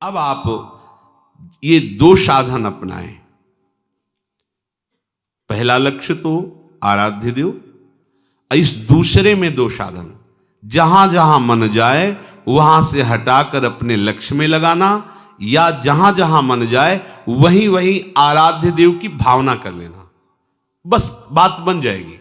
अब आप ये दो साधन अपनाएं। पहला लक्ष्य तो आराध्य देव, इस दूसरे में दो साधन, जहां जहां मन जाए वहां से हटाकर अपने लक्ष्य में लगाना, या जहां जहां मन जाए वहीं वहीं आराध्य देव की भावना कर लेना, बस बात बन जाएगी।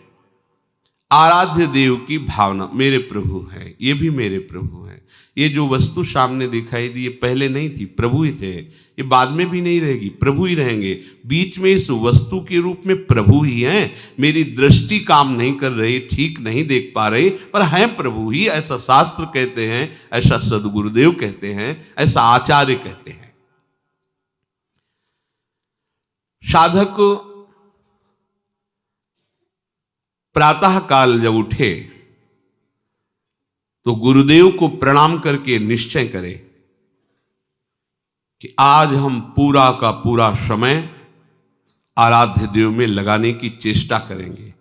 आराध्य देव की भावना, मेरे प्रभु हैं, ये भी मेरे प्रभु हैं। ये जो वस्तु सामने दिखाई दी, ये पहले नहीं थी, प्रभु ही थे। ये बाद में भी नहीं रहेगी, प्रभु ही रहेंगे। बीच में इस वस्तु के रूप में प्रभु ही हैं। मेरी दृष्टि काम नहीं कर रही, ठीक नहीं देख पा रही, पर हैं प्रभु ही। ऐसा शास्त्र कहते हैं, ऐसा सदगुरुदेव कहते हैं, ऐसा आचार्य कहते हैं। साधक प्रातः काल जब उठे तो गुरुदेव को प्रणाम करके निश्चय करें कि आज हम पूरा का पूरा समय आराध्य देव में लगाने की चेष्टा करेंगे।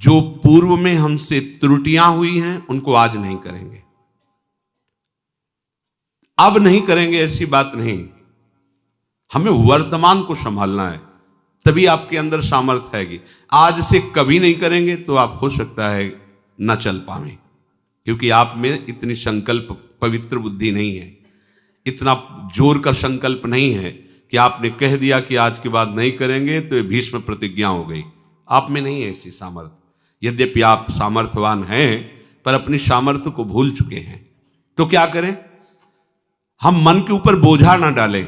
जो पूर्व में हमसे त्रुटियां हुई हैं उनको आज नहीं करेंगे, अब नहीं करेंगे, ऐसी बात नहीं। हमें वर्तमान को संभालना है, तभी आपके अंदर सामर्थ्य आएगी। आज से कभी नहीं करेंगे तो आप हो सकता है न चल पाए, क्योंकि आप में इतनी संकल्प पवित्र बुद्धि नहीं है, इतना जोर का संकल्प नहीं है कि आपने कह दिया कि आज के बाद नहीं करेंगे तो ये भीष्म प्रतिज्ञा हो गई। आप में नहीं है ऐसी सामर्थ्य। यद्यपि आप सामर्थ्यवान हैं, पर अपनी सामर्थ्य को भूल चुके हैं। तो क्या करें? हम मन के ऊपर बोझा ना डालें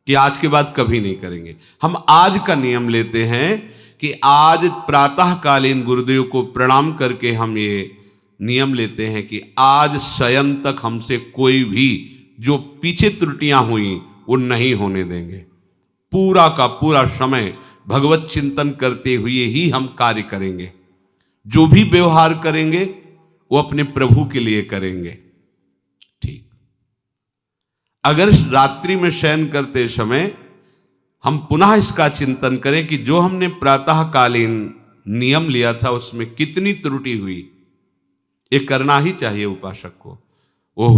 कि आज के बाद कभी नहीं करेंगे। हम आज का नियम लेते हैं कि आज प्रातःकालीन गुरुदेव को प्रणाम करके हम ये नियम लेते हैं कि आज शयन तक हमसे कोई भी जो पीछे त्रुटियां हुई वो नहीं होने देंगे। पूरा का पूरा समय भगवत चिंतन करते हुए ही हम कार्य करेंगे। जो भी व्यवहार करेंगे वो अपने प्रभु के लिए करेंगे। ठीक। अगर रात्रि में शयन करते समय हम पुनः इसका चिंतन करें कि जो हमने प्रातःकालीन नियम लिया था उसमें कितनी त्रुटि हुई, ये करना ही चाहिए उपासक को। ओह,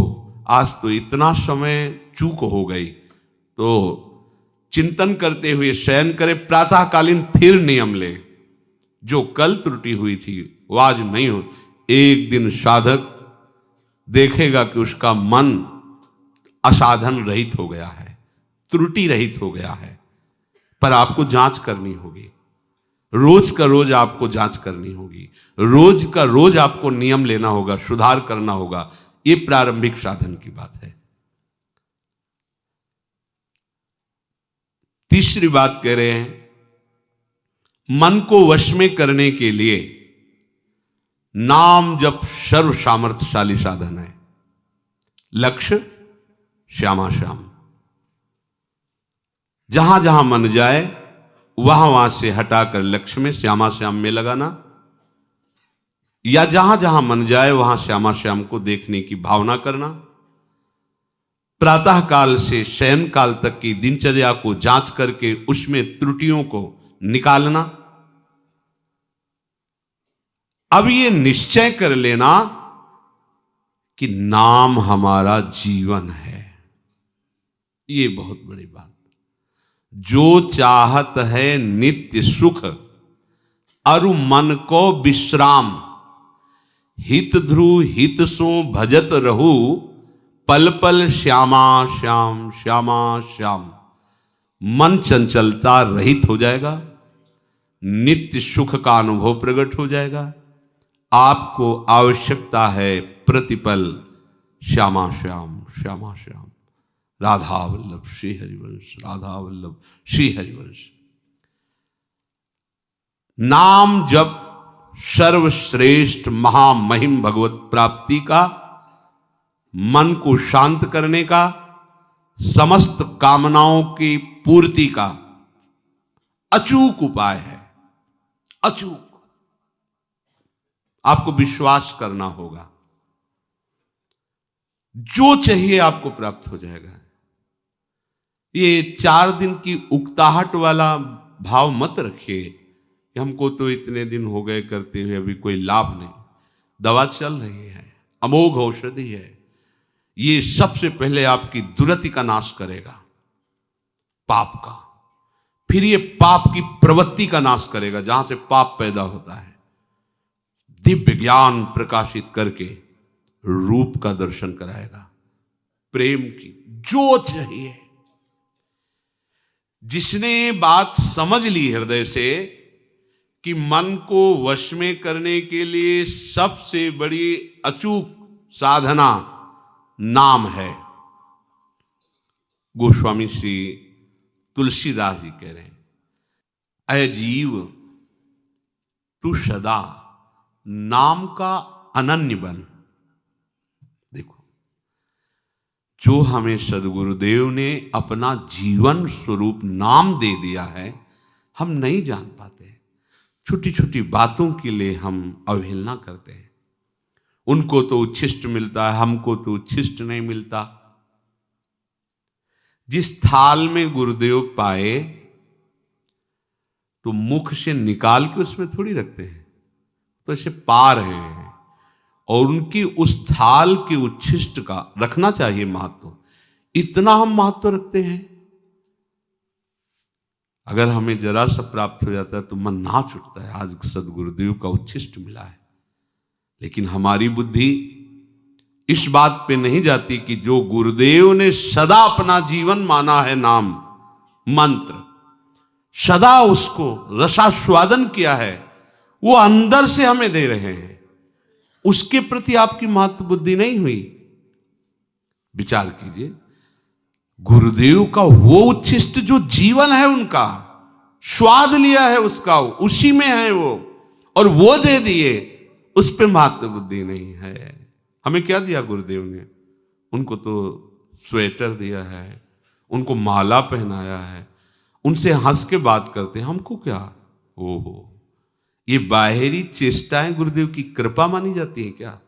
आज तो इतना समय चूक हो गई, तो चिंतन करते हुए शयन करें, प्रातःकालीन फिर नियम ले। जो कल त्रुटि हुई थी वो आज नहीं हो। एक दिन साधक देखेगा कि उसका मन असाधन रहित हो गया है, त्रुटि रहित हो गया है। पर आपको जांच करनी होगी, रोज का रोज आपको जांच करनी होगी, रोज का रोज आपको नियम लेना होगा, सुधार करना होगा। ये प्रारंभिक साधन की बात है। तीसरी बात कह रहे हैं, मन को वश में करने के लिए नाम जप सर्व सामर्थ्यशाली साधन है। लक्ष्य श्यामा श्याम, जहां जहां मन जाए वहां वहां से हटाकर लक्ष्य में श्यामा श्याम में लगाना, या जहां जहां मन जाए वहां श्यामा श्याम को देखने की भावना करना। प्रातः काल से शयन काल तक की दिनचर्या को जांच करके उसमें त्रुटियों को निकालना। अब ये निश्चय कर लेना कि नाम हमारा जीवन है। ये बहुत बड़ी बात। जो चाहत है नित्य सुख, अरु मन को विश्राम, हित ध्रुव हित सो भजत रहू, पल पल श्यामा श्याम श्यामा श्याम। मन चंचलता रहित हो जाएगा, नित्य सुख का अनुभव प्रकट हो जाएगा। आपको आवश्यकता है प्रतिपल श्यामा श्याम श्यामा श्याम। राधा वल्लभ श्री हरिवंश, राधा वल्लभ श्री हरिवंश। नाम जप सर्वश्रेष्ठ महामहिम भगवत प्राप्ति का, मन को शांत करने का, समस्त कामनाओं की पूर्ति का अचूक उपाय है। अचूक। आपको विश्वास करना होगा, जो चाहिए आपको प्राप्त हो जाएगा। ये 4 दिन की उकताहट वाला भाव मत रखिए कि हमको तो इतने दिन हो गए करते हुए, अभी कोई लाभ नहीं। दवा चल रही है, अमोघ औषधि है। ये सबसे पहले आपकी दुर्गति का नाश करेगा, पाप का। फिर ये पाप की प्रवृत्ति का नाश करेगा, जहां से पाप पैदा होता है। दिव्य ज्ञान प्रकाशित करके रूप का दर्शन कराएगा, प्रेम की जो चाहिए। जिसने बात समझ ली हृदय से कि मन को वश में करने के लिए सबसे बड़ी अचूक साधना नाम है। गोस्वामी श्री तुलसीदास जी कह रहे हैं, अय जीव तू सदा नाम का अनन्य बन। देखो, जो हमें सदगुरुदेव ने अपना जीवन स्वरूप नाम दे दिया है, हम नहीं जान पाते। छोटी छोटी बातों के लिए हम अवहेलना करते हैं। उनको तो उच्छिष्ट मिलता है, हमको तो उच्छिष्ट नहीं मिलता। जिस थाल में गुरुदेव पाए तो मुख से निकाल के उसमें थोड़ी रखते हैं, तो ऐसे पा रहे हैं। और उनकी उस थाल के उच्छिष्ट का रखना चाहिए महत्व। इतना हम महत्व रखते हैं। अगर हमें जरा सा प्राप्त हो जाता है तो मन नाच उठता है, आज सदगुरुदेव का उच्छिष्ट मिला है। लेकिन हमारी बुद्धि इस बात पे नहीं जाती कि जो गुरुदेव ने सदा अपना जीवन माना है, नाम मंत्र, सदा उसको रसास्वादन किया है, वो अंदर से हमें दे रहे हैं। उसके प्रति आपकी महत्व बुद्धि नहीं हुई। विचार कीजिए, गुरुदेव का वो उच्छिष्ट जो जीवन है, उनका स्वाद लिया है, उसका उसी में है वो, और वो दे दिए, उस पे महत्व बुद्धि नहीं है। हमें क्या दिया गुरुदेव ने? उनको तो स्वेटर दिया है, उनको माला पहनाया है, उनसे हंस के बात करते हैं। हमको क्या? ओहो, ये बाहरी चेष्टाएं गुरुदेव की कृपा मानी जाती हैं क्या?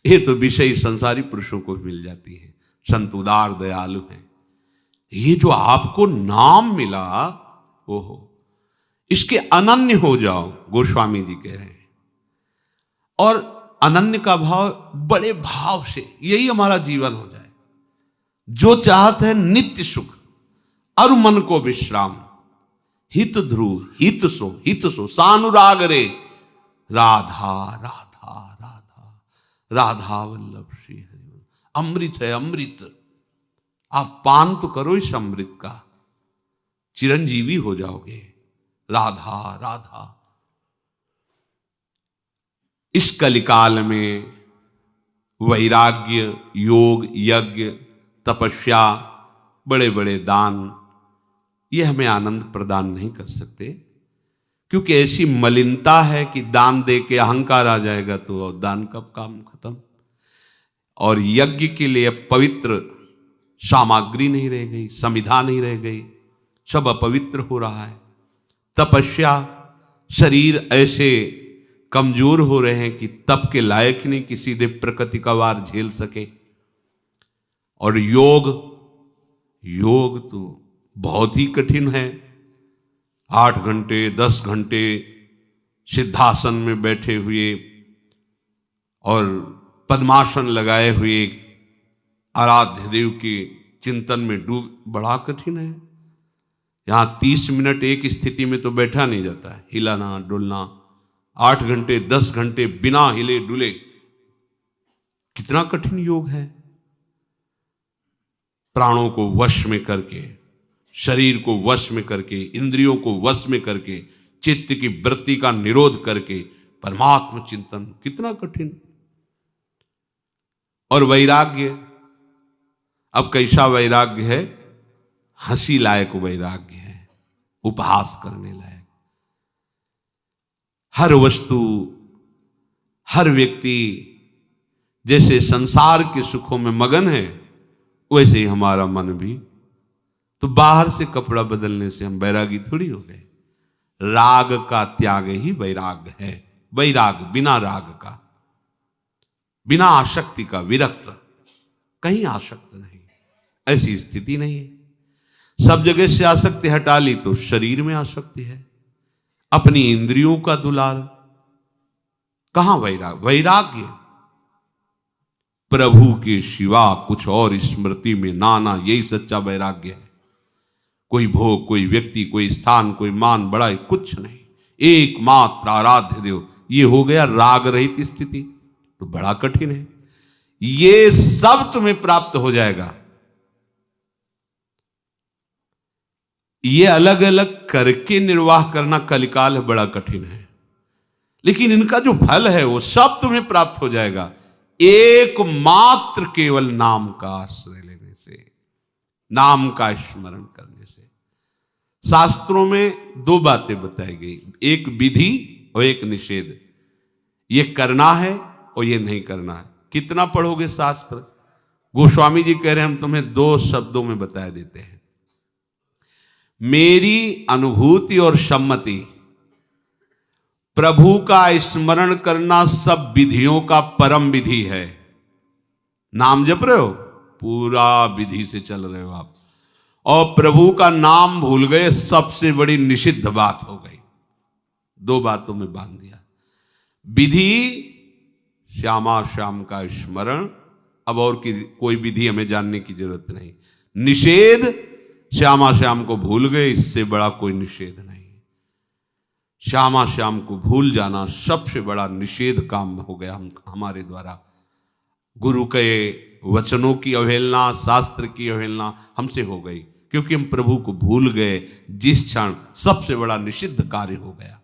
ये तो विषय संसारी पुरुषों को मिल जाती है। संत उदार दयालु हैं। ये जो आपको नाम मिला, ओहो, इसके अनन्य हो जाओ, गोस्वामी जी कह रहे हैं। और अनन्य का भाव बड़े भाव से, यही हमारा जीवन हो जाए। जो चाहते हैं नित्य सुख और मन को विश्राम, हित ध्रुव हित सो सानुराग रे, राधा राधा राधा राधा वल्लभ श्री हरि। अमृत है अमृत, आप पान तो करो इस अमृत का, चिरंजीवी हो जाओगे। राधा राधा। इस कलिकाल में वैराग्य, योग, यज्ञ, तपस्या, बड़े बड़े दान, ये हमें आनंद प्रदान नहीं कर सकते, क्योंकि ऐसी मलिनता है कि दान दे के अहंकार आ जाएगा तो दान का काम खत्म। और यज्ञ के लिए पवित्र सामग्री नहीं रह गई, संविधा नहीं रह गई, सब अपवित्र हो रहा है। तपस्या, शरीर ऐसे कमजोर हो रहे हैं कि तप के लायक नहीं कि सीधे प्रकृति का वार झेल सके। और योग तो बहुत ही कठिन है। 8 घंटे 10 घंटे सिद्धासन में बैठे हुए और पद्मासन लगाए हुए आराध्य देव के चिंतन में डूब, बड़ा कठिन है। यहां 30 मिनट एक स्थिति में तो बैठा नहीं जाता है, हिलाना डुलना। 8 घंटे 10 घंटे बिना हिले डुले, कितना कठिन योग है। प्राणों को वश में करके, शरीर को वश में करके, इंद्रियों को वश में करके, चित्त की वृत्ति का निरोध करके परमात्म चिंतन, कितना कठिन। और वैराग्य, अब कैसा वैराग्य है? हंसी लायक वैराग्य है, उपहास करने लायक। हर वस्तु, हर व्यक्ति जैसे संसार के सुखों में मगन है, वैसे ही हमारा मन भी। तो बाहर से कपड़ा बदलने से हम वैरागी थोड़ी हो गए। राग का त्याग ही वैराग है। वैराग बिना राग का, बिना आसक्ति का, विरक्त, कहीं आसक्त नहीं, ऐसी स्थिति नहीं है। सब जगह से आसक्ति हटा ली तो शरीर में आसक्ति है, अपनी इंद्रियों का दुलार। कहां वैराग? वैराग्य प्रभु के सिवा कुछ और स्मृति में ना आना, यही सच्चा वैराग्य है। कोई भोग, कोई व्यक्ति, कोई स्थान, कोई मान बड़ाई, कुछ नहीं, एकमात्र आराध्य देव, ये हो गया राग रहित स्थिति। तो बड़ा कठिन है, ये सब तुम्हें प्राप्त हो जाएगा। ये अलग अलग करके निर्वाह करना कलिकाल है, बड़ा कठिन है, लेकिन इनका जो फल है वो सब तुम्हें प्राप्त हो जाएगा, एकमात्र केवल नाम का आश्रय लेने से, नाम का स्मरण करने से। शास्त्रों में दो बातें बताई गई, एक विधि और एक निषेध। ये करना है और ये नहीं करना है। कितना पढ़ोगे शास्त्र? गोस्वामी जी कह रहे हैं हम तुम्हें दो शब्दों में बता देते हैं। मेरी अनुभूति और सम्मति, प्रभु का स्मरण करना सब विधियों का परम विधि है। नाम जप रहे हो, पूरा विधि से चल रहे हो आप, और प्रभु का नाम भूल गए, सबसे बड़ी निषिद्ध बात हो गई। दो बातों में बांध दिया। विधि श्यामा श्याम का स्मरण, अब और कोई विधि हमें जानने की जरूरत नहीं। निषेध, श्यामा श्याम को भूल गए, इससे बड़ा कोई निषेध नहीं। श्यामा श्याम को भूल जाना सबसे बड़ा निषेध काम हो गया हमारे द्वारा। गुरु के वचनों की अवहेलना, शास्त्र की अवहेलना हमसे हो गई, क्योंकि हम प्रभु को भूल गए। जिस क्षण सबसे बड़ा निषिद्ध कार्य हो गया।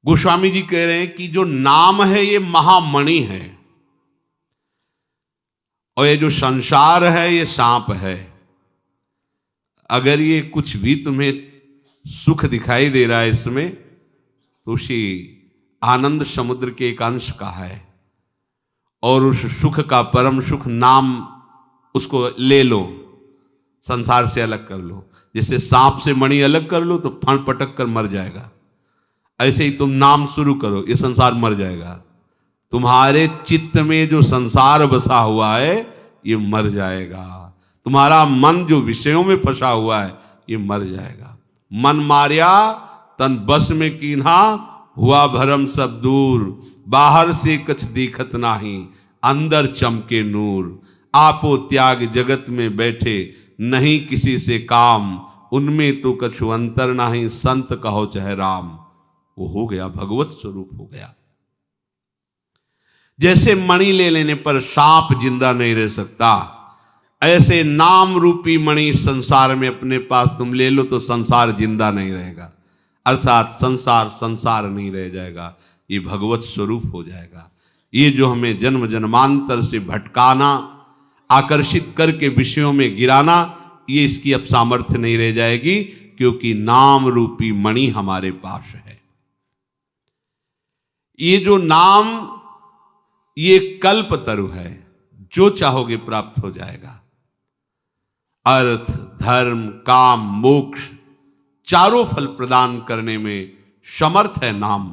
गोस्वामी जी कह रहे हैं कि जो नाम है ये महामणि है, और ये जो संसार है ये सांप है। अगर ये कुछ भी तुम्हें सुख दिखाई दे रहा है इसमें, तो उसी आनंद समुद्र के एक अंश का है, और उस सुख का परम सुख नाम, उसको ले लो, संसार से अलग कर लो। जैसे सांप से मणि अलग कर लो तो फण पटक कर मर जाएगा, ऐसे ही तुम नाम शुरू करो, ये संसार मर जाएगा। तुम्हारे चित्त में जो संसार बसा हुआ है ये मर जाएगा। तुम्हारा मन जो विषयों में फंसा हुआ है ये मर जाएगा। मन मारिया तन बस में कीन्हा, हुआ भरम सब दूर, बाहर से कछ दिखत नाही, अंदर चमके नूर। आपो त्याग जगत में बैठे, नहीं किसी से काम, उनमें तो कछु अंतर नाही, संत कहो चाहे राम। वो हो गया, भगवत स्वरूप हो गया। जैसे मणि ले लेने पर सांप जिंदा नहीं रह सकता, ऐसे नाम रूपी मणि संसार में अपने पास तुम ले लो तो संसार जिंदा नहीं रहेगा, अर्थात संसार संसार नहीं रह जाएगा, ये भगवत स्वरूप हो जाएगा। ये जो हमें जन्म जन्मांतर से भटकाना, आकर्षित करके विषयों में गिराना, ये इसकी अब सामर्थ्य नहीं रह जाएगी, क्योंकि नाम रूपी मणि हमारे पास है। ये जो नाम, ये कल्प तरु है, जो चाहोगे प्राप्त हो जाएगा। अर्थ, धर्म, काम, मोक्ष, चारों फल प्रदान करने में समर्थ है नाम।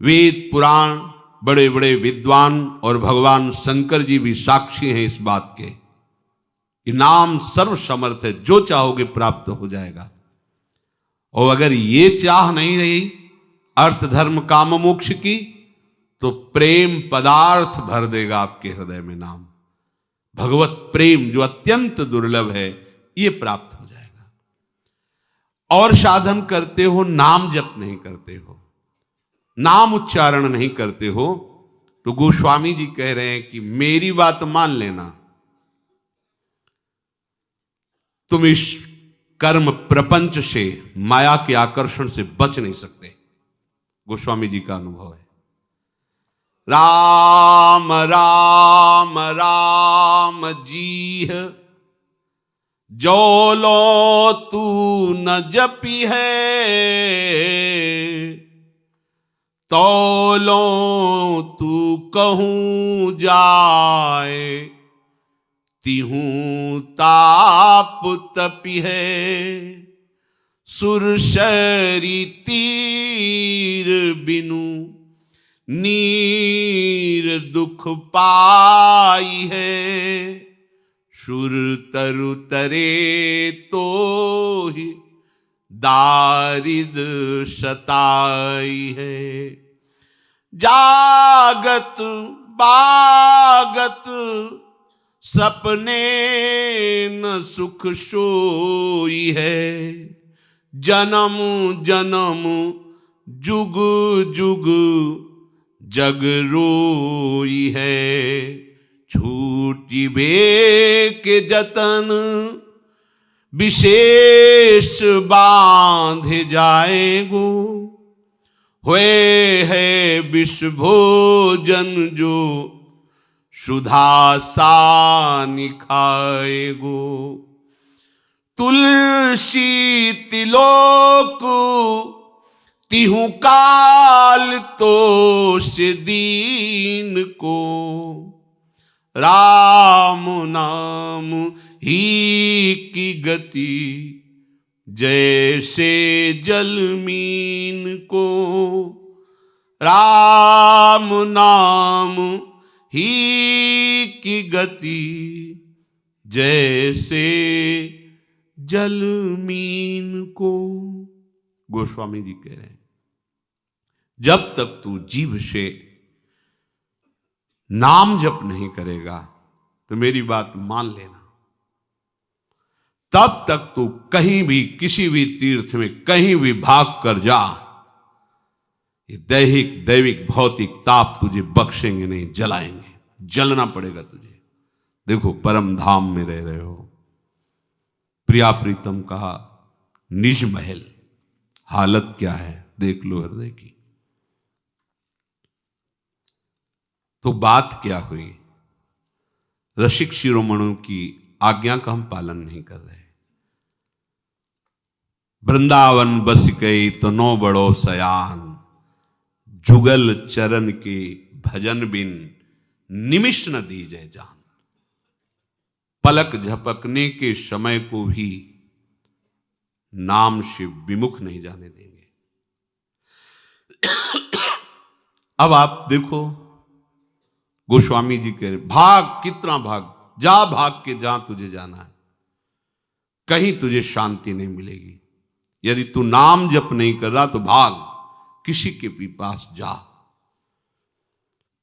वेद पुराण, बड़े बड़े विद्वान और भगवान शंकर जी भी साक्षी हैं इस बात के कि नाम सर्व समर्थ है, जो चाहोगे प्राप्त हो जाएगा। और अगर ये चाह नहीं रही अर्थ धर्म काम मोक्ष की, तो प्रेम पदार्थ भर देगा आपके हृदय में नाम। भगवत प्रेम जो अत्यंत दुर्लभ है, ये प्राप्त हो जाएगा। और साधन करते हो, नाम जप नहीं करते हो, नाम उच्चारण नहीं करते हो, तो गोस्वामी जी कह रहे हैं कि मेरी बात मान लेना, तुम इस कर्म प्रपंच से, माया के आकर्षण से बच नहीं सकते। गोस्वामी जी का अनुभव है। राम राम राम जीह, जो लो तू न जपी है, तो लो तू कहूं जाए, तिहूं ताप तपी है। सुरसरी तीर बिनु नीर दुख पाई है, सुर तरु तरे तो ही दारिद सताई है। जागत बागत सपने न सुख सोई है, जन्म जन्म जुग जुग जग रोई है। छूटिबे के जतन विशेष बांध जाएगो, हुए है विष भोजन जो सुधा सानि खाएगो। तुलसी तिलोक तिहु काल तो से दीन को, राम नाम ही की गति जैसे जलमीन को। राम नाम ही की गति जैसे जलमीन को। गोस्वामी जी कह रहे हैं, जब तक तू जीभ से नाम जप नहीं करेगा तो मेरी बात मान लेना, तब तक तू कहीं भी किसी भी तीर्थ में कहीं भी भाग कर जा, ये दैहिक दैविक भौतिक ताप तुझे बख्शेंगे नहीं, जलाएंगे, जलना पड़ेगा तुझे। देखो परम धाम में रह रहे हो, प्रिया प्रीतम कहा निज महल, हालत क्या है देख लो हृदय की। तो बात क्या हुई, रसिक शिरोमणों की आज्ञा का हम पालन नहीं कर रहे। वृंदावन बस गई तो नो बड़ो सयान, जुगल चरण के भजन बिन निमिष न दीजे जान। पलक झपकने के समय को भी नाम से विमुख नहीं जाने देंगे। अब आप देखो गोस्वामी जी कह रहे भाग, कितना भाग, जा भाग के जहां तुझे जाना है, कहीं तुझे शांति नहीं मिलेगी। यदि तू नाम जप नहीं कर रहा तो भाग, किसी के भी पास जा।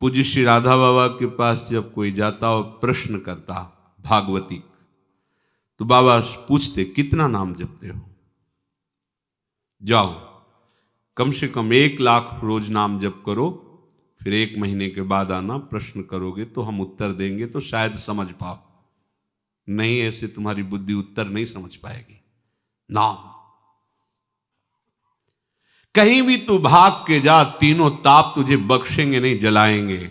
पूज्य श्री राधा बाबा के पास जब कोई जाता और प्रश्न करता भागवतिक, तो बाबा पूछते कितना नाम जपते हो, जाओ कम से कम 1 लाख रोज नाम जप करो, फिर 1 महीने के बाद आना, प्रश्न करोगे तो हम उत्तर देंगे तो शायद समझ पाओ, नहीं ऐसे तुम्हारी बुद्धि उत्तर नहीं समझ पाएगी। नाम कहीं भी तू भाग के जा, तीनों ताप तुझे बख्शेंगे नहीं, जलाएंगे,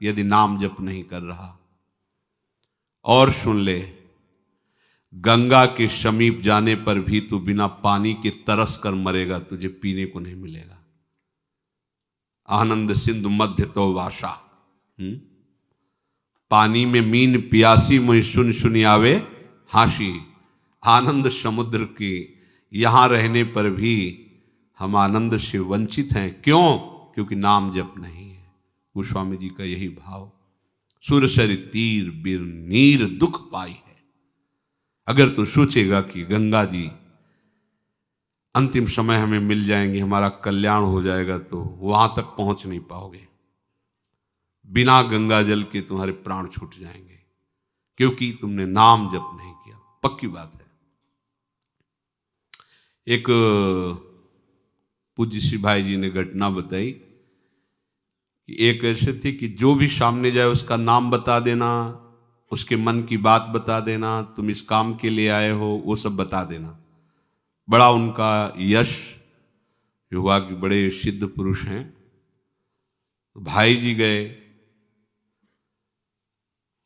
यदि नाम जप नहीं कर रहा। और सुन ले, गंगा के समीप जाने पर भी तू बिना पानी के तरस कर मरेगा, तुझे पीने को नहीं मिलेगा। आनंद सिंधु मध्य तो वाशा, पानी में मीन प्यासी मुझे सुन सुनी आवे हाशी। आनंद समुद्र के यहां रहने पर भी हम आनंद से वंचित हैं। क्यों? क्योंकि नाम जप नहीं है। गोस्वामी जी का यही भाव, सुरसरि तीर बिर नीर दुख पाई है। अगर तू सोचेगा कि गंगा जी अंतिम समय हमें मिल जाएंगे, हमारा कल्याण हो जाएगा, तो वहां तक पहुंच नहीं पाओगे। बिना गंगा जल के तुम्हारे प्राण छूट जाएंगे, क्योंकि तुमने नाम जप नहीं किया। पक्की बात है। एक पूज्य श्री भाई जी ने घटना बताई कि एक ऐसे थे कि जो भी सामने जाए उसका नाम बता देना, उसके मन की बात बता देना, तुम इस काम के लिए आए हो, वो सब बता देना। बड़ा उनका यश हुआ कि बड़े सिद्ध पुरुष हैं। तो भाई जी गए,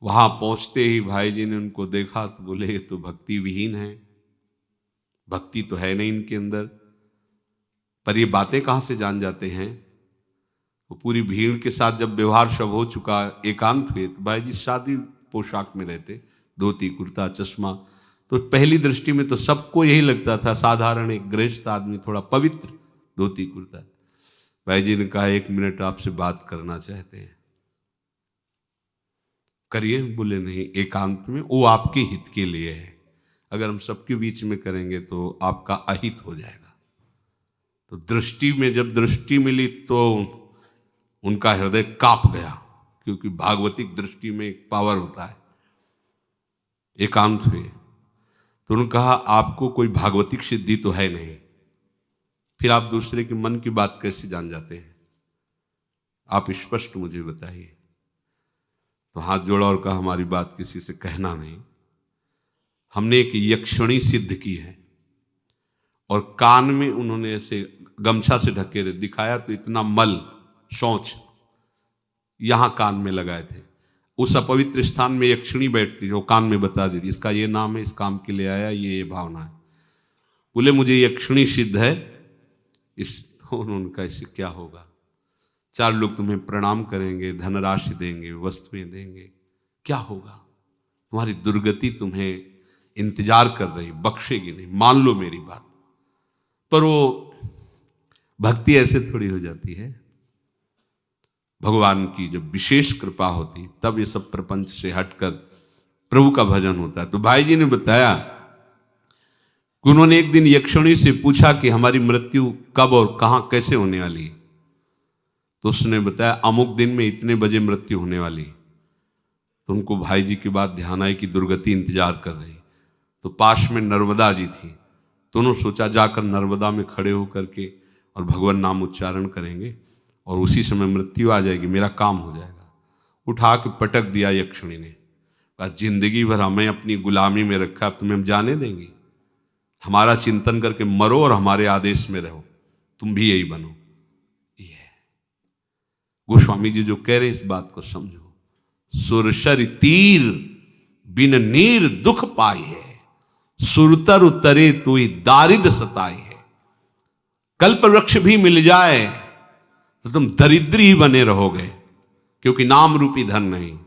वहां पहुंचते ही भाई जी ने उनको देखा तो बोले ये तो भक्ति विहीन है, भक्ति तो है नहीं इनके अंदर, पर ये बातें कहां से जान जाते हैं। वो पूरी भीड़ के साथ जब व्यवहार सब हो चुका, एकांत हुए, तो भाई जी शादी पोशाक में रहते, धोती कुर्ता चश्मा। तो पहली दृष्टि में तो सबको यही लगता था, साधारण एक गृहस्थ आदमी, थोड़ा पवित्र धोती कुर्ता। भाई जी ने कहा 1 मिनट आपसे बात करना चाहते हैं। करिए। बोले नहीं, एकांत में, वो आपके हित के लिए है, अगर हम सबके बीच में करेंगे तो आपका अहित हो जाएगा। तो दृष्टि में जब दृष्टि मिली तो उनका हृदय कांप गया, क्योंकि भागवतिक दृष्टि में एक पावर होता है। एकांत हुए तो उन्होंने कहा, आपको कोई भागवतिक सिद्धि तो है नहीं, फिर आप दूसरे के मन की बात कैसे जान जाते हैं? आप स्पष्ट मुझे बताइए। तो हाथ जोड़ा और कहा, हमारी बात किसी से कहना नहीं। हमने एक यक्षिणी सिद्ध की है। और कान में उन्होंने ऐसे गमछा से ढके रहे दिखाया, तो इतना मल शौच यहां कान में लगाए थे। उस अपवित्र स्थान में यक्षिणी बैठती थी, वो कान में बता देती, इसका ये नाम है, इस काम के लिए आया, ये भावना है। बोले मुझे यक्षिणी सिद्ध है। इस तो उन्होंने कहा, इससे क्या होगा? 4 लोग तुम्हें प्रणाम करेंगे, धनराशि देंगे, वस्तुएं देंगे, क्या होगा? तुम्हारी दुर्गति तुम्हें इंतजार कर रही, बख्शेगी नहीं, मान लो मेरी बात। पर वो भक्ति ऐसे थोड़ी हो जाती है। भगवान की जब विशेष कृपा होती तब ये सब प्रपंच से हटकर प्रभु का भजन होता है। तो भाई जी ने बताया कि उन्होंने एक दिन यक्षिणी से पूछा कि हमारी मृत्यु कब और कहां कैसे होने वाली है। तो उसने बताया, अमुक दिन में इतने बजे मृत्यु होने वाली। तो उनको भाई जी की बात ध्यान आई कि दुर्गति इंतजार कर रही। तो पास में नर्मदा जी थी, तो उन्होंने सोचा जाकर नर्मदा में खड़े होकर के और भगवान नाम उच्चारण करेंगे और उसी समय मृत्यु आ जाएगी, मेरा काम हो जाएगा। उठा के पटक दिया यक्षिणी ने। कहा, जिंदगी भर हमें अपनी गुलामी में रखा, अब तुम्हें हम जाने देंगे? हमारा चिंतन करके मरो और हमारे आदेश में रहो, तुम भी यही बनो। ये गोस्वामी जी जो कह रहे इस बात को समझो। सुरसर तीर बिन नीर दुख पाई है, सुरतर उतरे तो दारिद सताई है। कल्प वृक्ष भी मिल जाए तो तुम दरिद्र ही बने रहोगे, क्योंकि नाम रूपी धन नहीं।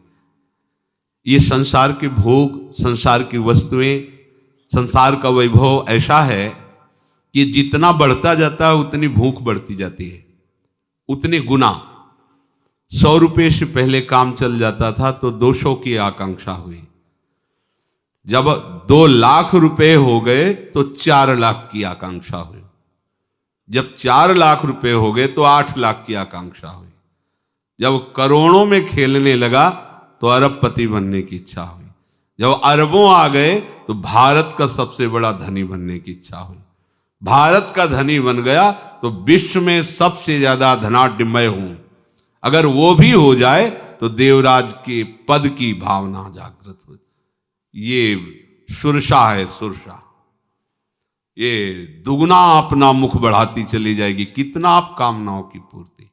ये संसार के भोग, संसार की वस्तुएं, संसार का वैभव ऐसा है कि जितना बढ़ता जाता है उतनी भूख बढ़ती जाती है, उतने गुना। 100 रुपये से पहले काम चल जाता था तो 200 की आकांक्षा हुई। जब 2 लाख रुपए हो गए तो 4 लाख की आकांक्षा हुई। जब 4 लाख रुपए हो गए तो 8 लाख की आकांक्षा हुई। जब करोड़ों में खेलने लगा तो अरबपति बनने की इच्छा हुई। जब अरबों आ गए तो भारत का सबसे बड़ा धनी बनने की इच्छा हुई। भारत का धनी बन गया तो विश्व में सबसे ज्यादा धनाढ्यमय हूं, अगर वो भी हो जाए तो देवराज के पद की भावना जागृत हो। ये सुरसा है, सुरसा। ये दुगना अपना मुख बढ़ाती चली जाएगी, कितना आप कामनाओं की पूर्ति।